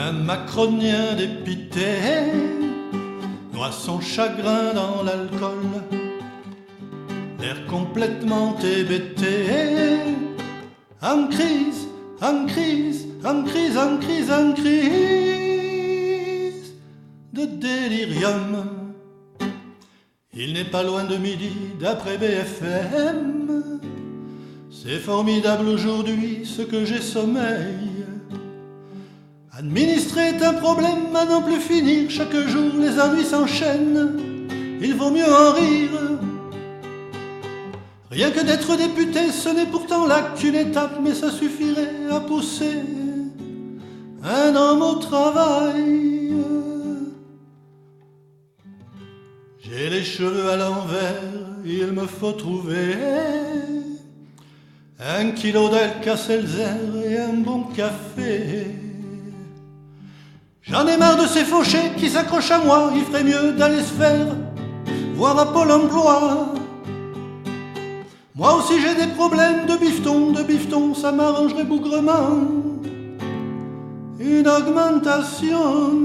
Un macronien dépité noie son chagrin dans l'alcool, l'air complètement hébété, en crise, en crise, en crise, en crise, en crise de délirium. Il n'est pas loin de midi d'après BFM. C'est formidable aujourd'hui ce que j'ai sommeil. Administrer est un problème à n'en plus finir. Chaque jour les ennuis s'enchaînent. Il vaut mieux en rire. Rien que d'être député, ce n'est pourtant là qu'une étape, mais ça suffirait à pousser un homme au travail. J'ai les cheveux à l'envers, il me faut trouver 1 kilo d'Alka-Seltzer et un bon café. J'en ai marre de ces fauchés qui s'accrochent à moi. Il ferait mieux d'aller se faire voir à Pôle emploi. Moi aussi j'ai des problèmes de bifton, ça m'arrangerait bougrement une augmentation.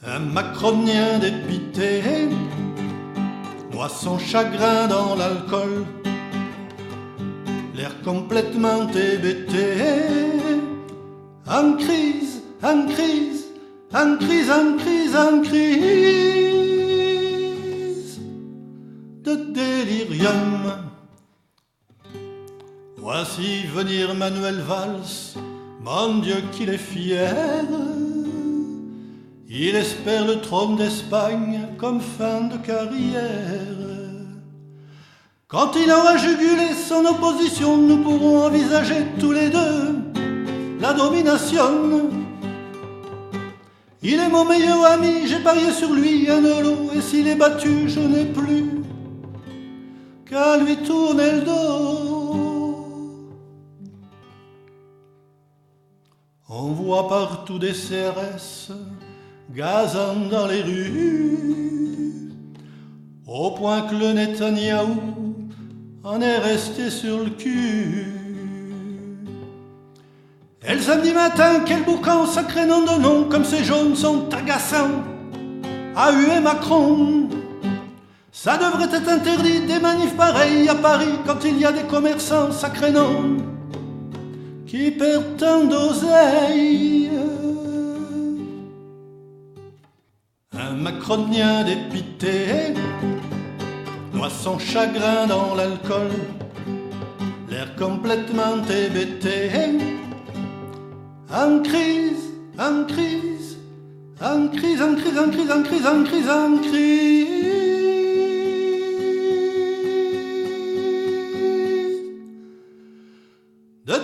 Un macronien dépité noie son chagrin dans l'alcool, l'air complètement hébété, en crise, en crise, en crise, en crise, en crise de délirium. Voici venir Manuel Valls, mon Dieu qu'il est fier. Il espère le trône d'Espagne comme fin de carrière. Quand il aura jugulé son opposition, nous pourrons envisager tous les deux la domination. Il est mon meilleur ami, j'ai parié sur lui un euro, et s'il est battu, je n'ai plus qu'à lui tourner le dos. On voit partout des CRS gazant dans les rues, au point que le Netanyahou en est resté sur le cul. Et le samedi matin, quel boucan, sacré nom de nom, comme ces jaunes sont agaçants à huer Macron. Ça devrait être interdit, des manifs pareils à Paris, quand il y a des commerçants, sacré nom, qui perdent tant d'oseille. Un macronien dépité noie son chagrin dans l'alcool, l'air complètement hébété, en crise, en crise, en crise, en crise, en crise, en crise, en crise, en crise de